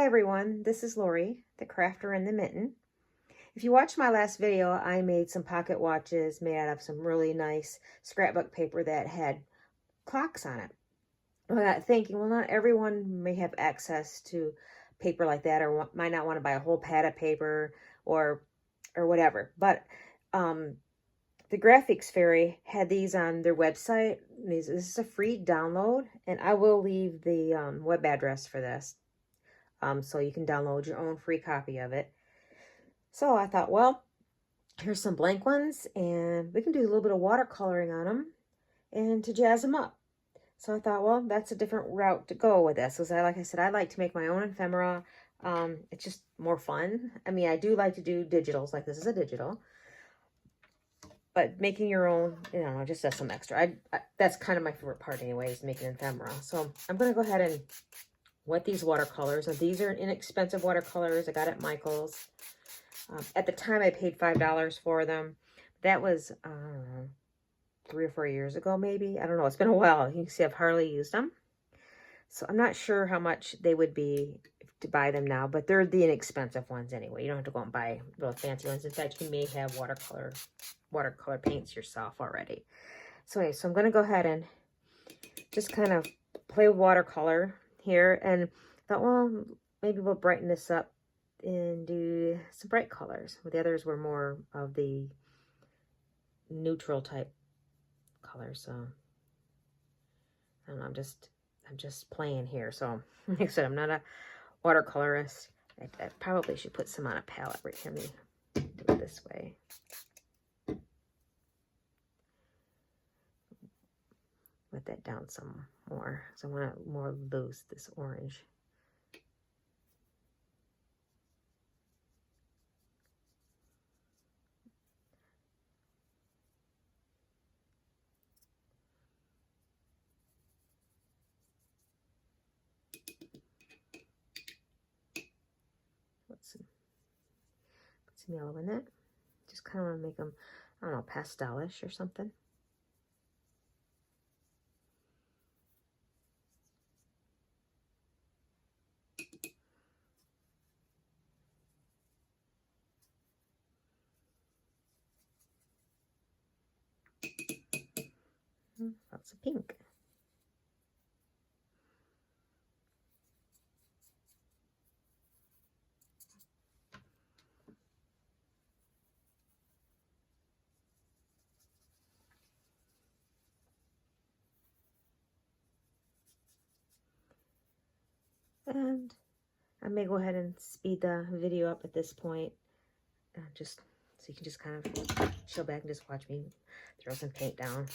everyone, this is Lori, the crafter in the mitten. If you watched my last video, I made some pocket watches made out of some really nice scrapbook paper that had clocks on it. I got thinking, well, not everyone may have access to paper like that, or might not want to buy a whole pad of paper or whatever. But the Graphics Fairy had these on their website. This is a free download, and I will leave the web address for this. So you can download your own free copy of it. So I thought, well, here's some blank ones, and we can do a little bit of watercoloring on them and to jazz them up. So I thought, well, that's a different route to go with this. Because like I said, I like to make my own ephemera. It's just more fun. I mean, I do like to do digitals, like this is a digital. But making your own, you know, just as some extra. That's kind of my favorite part anyways, making ephemera. So I'm going to go ahead and wet these watercolors. And these are inexpensive watercolors I got at Michael's. At the time, I paid $5 for them. That was 3 or 4 years ago, maybe. I don't know. It's been a while. You can see I've hardly used them. So I'm not sure how much they would be to buy them now, but they're the inexpensive ones anyway. You don't have to go and buy real fancy ones. In fact, you may have watercolor paints yourself already. So anyway, so I'm going to go ahead and just kind of play with watercolor here, and thought, well, maybe we'll brighten this up and do some bright colors. The others were more of the neutral type colors. So I don't know, I'm just playing here. So like I said, I'm not a watercolorist. I probably should put some on a palette right here. Let me do it this way. Let that down some more. So I want to more loose this orange. Put some yellow in it. Just kind of want to make them, I don't know, pastelish or something. Lots of pink. And I may go ahead and speed the video up at this point, just so you can just kind of chill back and just watch me throw some paint down.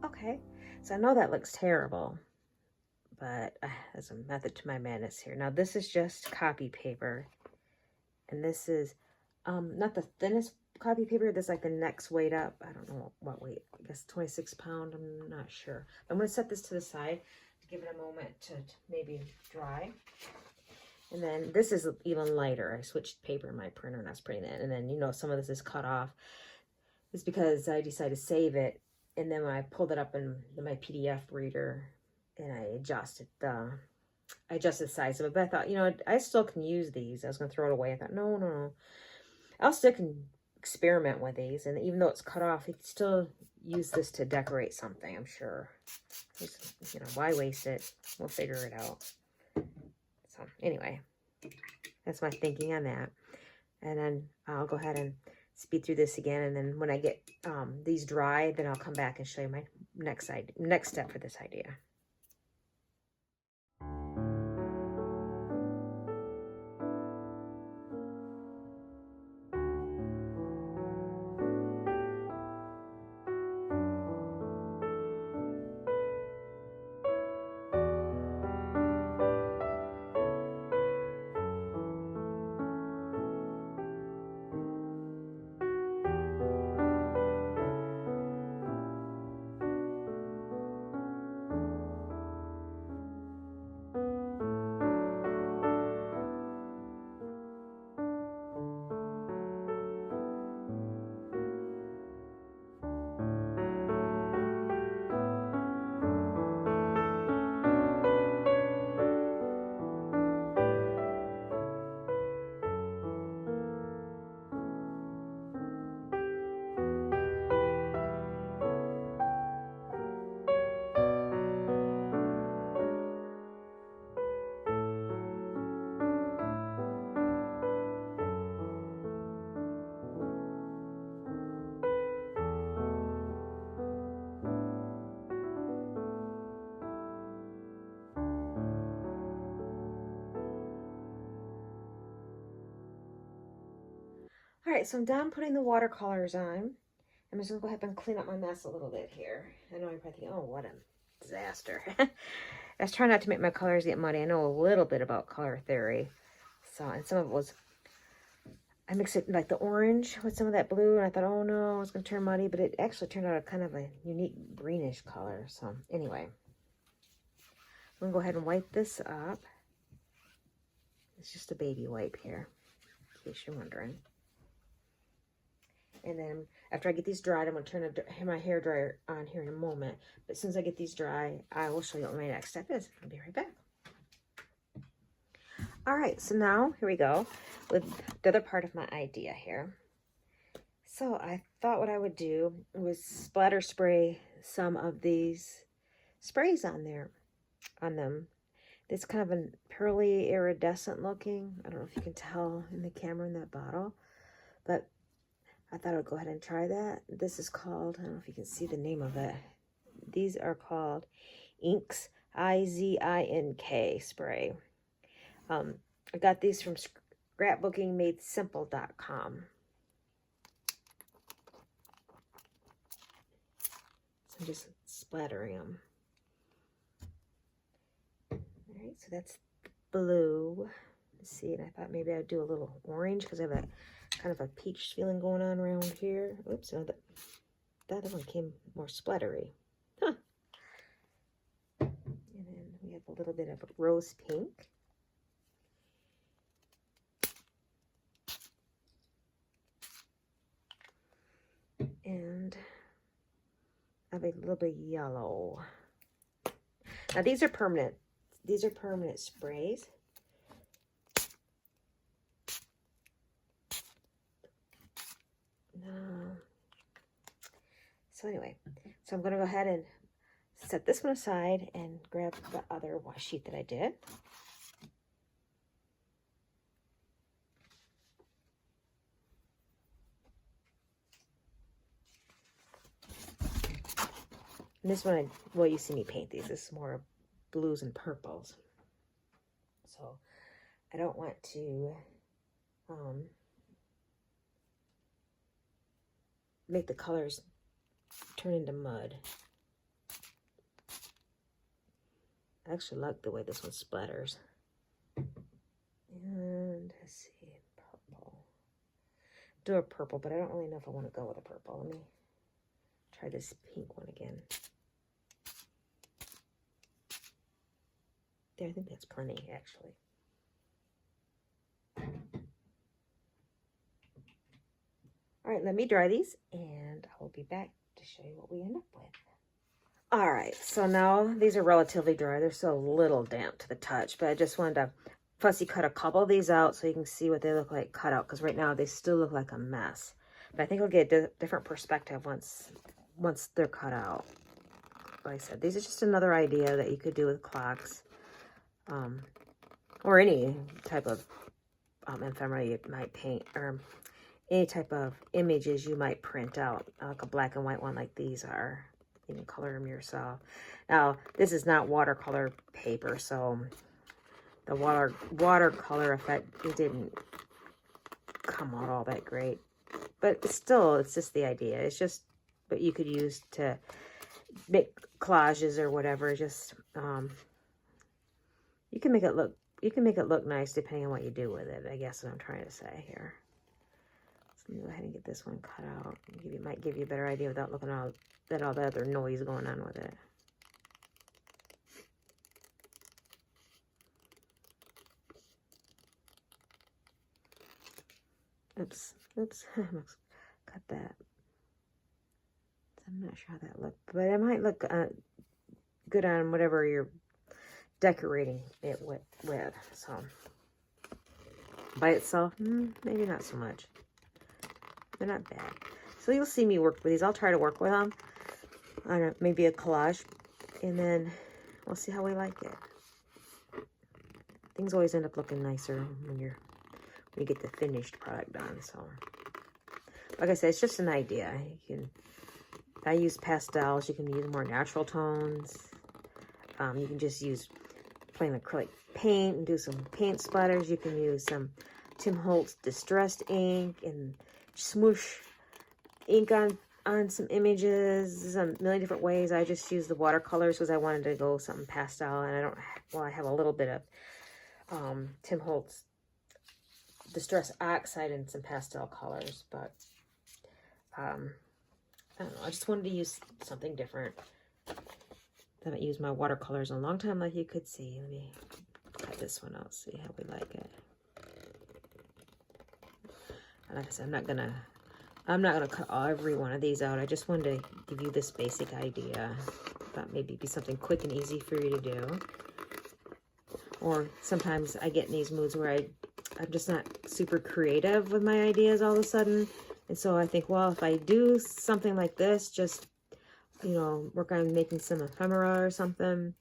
Okay, so I know that looks terrible, but there's a method to my madness here. Now this is just copy paper, and this is not the thinnest copy paper. This is like the next weight up. I don't know what weight. I guess 26 pound. I'm not sure. I'm going to set this to the side to give it a moment to maybe dry. And then this is even lighter. I switched paper in my printer and I was printing it. And then, you know, some of this is cut off. It's because I decided to save it. And then when I pulled it up in my PDF reader and I adjusted the size of it. But I thought, you know, I still can use these. I was going to throw it away. I thought, no. I'll still can experiment with these. And even though it's cut off, you can still use this to decorate something, I'm sure. Just, you know, why waste it? We'll figure it out. So anyway, that's my thinking on that. And then I'll go ahead and speed through this again. And then when I get these dry, then I'll come back and show you my next step for this idea. All right, so I'm done putting the watercolors on. I'm just gonna go ahead and clean up my mess a little bit here. I know you're probably thinking, oh, what a disaster. I was trying not to make my colors get muddy. I know a little bit about color theory. So, and some of it was, I mixed it like the orange with some of that blue, and I thought, oh no, it's gonna turn muddy, but it actually turned out a kind of a unique greenish color. So anyway, I'm gonna go ahead and wipe this up. It's just a baby wipe here, in case you're wondering. And then after I get these dried, I'm going to turn my hair dryer on here in a moment. But as soon as I get these dry, I will show you what my next step is. I'll be right back. All right, so now here we go with the other part of my idea here. So I thought what I would do was splatter spray some of these sprays on them. It's kind of a pearly iridescent looking. I don't know if you can tell in the camera in that bottle, but I thought I would go ahead and try that. This is called, I don't know if you can see the name of it. These are called Inks, I-Z-I-N-K spray. I got these from scrapbookingmadesimple.com. So I'm just splattering them. All right, so that's blue. Let's see, and I thought maybe I'd do a little orange because I have a kind of a peach feeling going on around here. Oops, no, that other one came more splattery. Huh. And then we have a little bit of rose pink. And I have a little bit of yellow. Now these are permanent. These are permanent sprays. So anyway, so I'm going to go ahead and set this one aside and grab the other washi sheet that I did. And this one, well, you see me paint these. This is more blues and purples. So I don't want to make the colors turn into mud. I actually like the way this one splatters. And let's see, purple. Do a purple, but I don't really know if I want to go with a purple. Let me try this pink one again. There, I think that's plenty, actually. All right, let me dry these and I will be back to show you what we end up with. All right, so now these are relatively dry. They're still a little damp to the touch, but I just wanted to fussy cut a couple of these out so you can see what they look like cut out, because right now they still look like a mess. But I think I'll get a different perspective once they're cut out. Like I said, these are just another idea that you could do with clocks, or any type of ephemera you might paint, or any type of images you might print out, like a black and white one like these are. You can color them yourself. Now, this is not watercolor paper, so the watercolor effect, it didn't come out all that great. But still, it's just the idea. It's just what you could use to make collages or whatever. Just you can make it look nice depending on what you do with it. I guess what I'm trying to say here. So let me go ahead and get this one cut out. Might give you a better idea without looking at all the other noise going on with it. Oops. Cut that. I'm not sure how that looked, but it might look good on whatever you're decorating it with. So by itself, maybe not so much. They're not bad. So you'll see me work with these. I'll try to work with them on maybe a collage, and then we'll see how we like it. Things always end up looking nicer when you get the finished product done. So like I said, it's just an idea. I use pastels. You can use more natural tones. You can just use plain acrylic paint and do some paint splatters. You can use some Tim Holtz distressed ink and smoosh ink on some images. There's a million different ways. I just use the watercolors because I wanted to go something pastel, and I have a little bit of Tim Holtz distress oxide and some pastel colors, but I don't know, I just wanted to use something different. I haven't used my watercolors in a long time, like you could see. Let me cut this one out, see how we like it. And like I said, I'm not gonna cut every one of these out. I just wanted to give you this basic idea. Thought maybe it'd be something quick and easy for you to do. Or sometimes I get in these moods where I'm just not super creative with my ideas all of a sudden. And so I think, well, if I do something like this, just, you know, work on making some ephemera or something,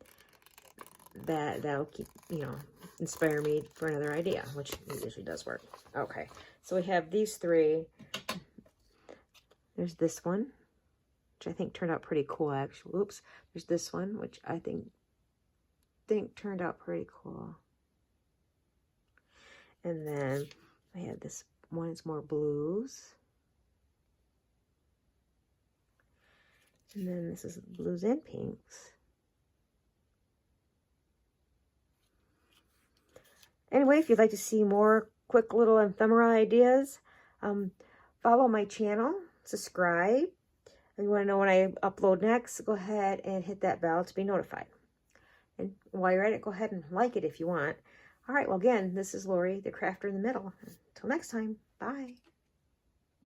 that'll keep, you know, inspire me for another idea, which usually does work. Okay, so we have these three. There's this one, which I think turned out pretty cool, actually. Oops. There's this one, which I think turned out pretty cool. And then I have this one, it's more blues. And then this is blues and pinks. Anyway, if you'd like to see more quick little ephemera ideas, follow my channel, subscribe. If you want to know when I upload next, go ahead and hit that bell to be notified. And while you're at it, go ahead and like it if you want. All right, well, again, this is Lori, the crafter in the middle. Until next time, bye.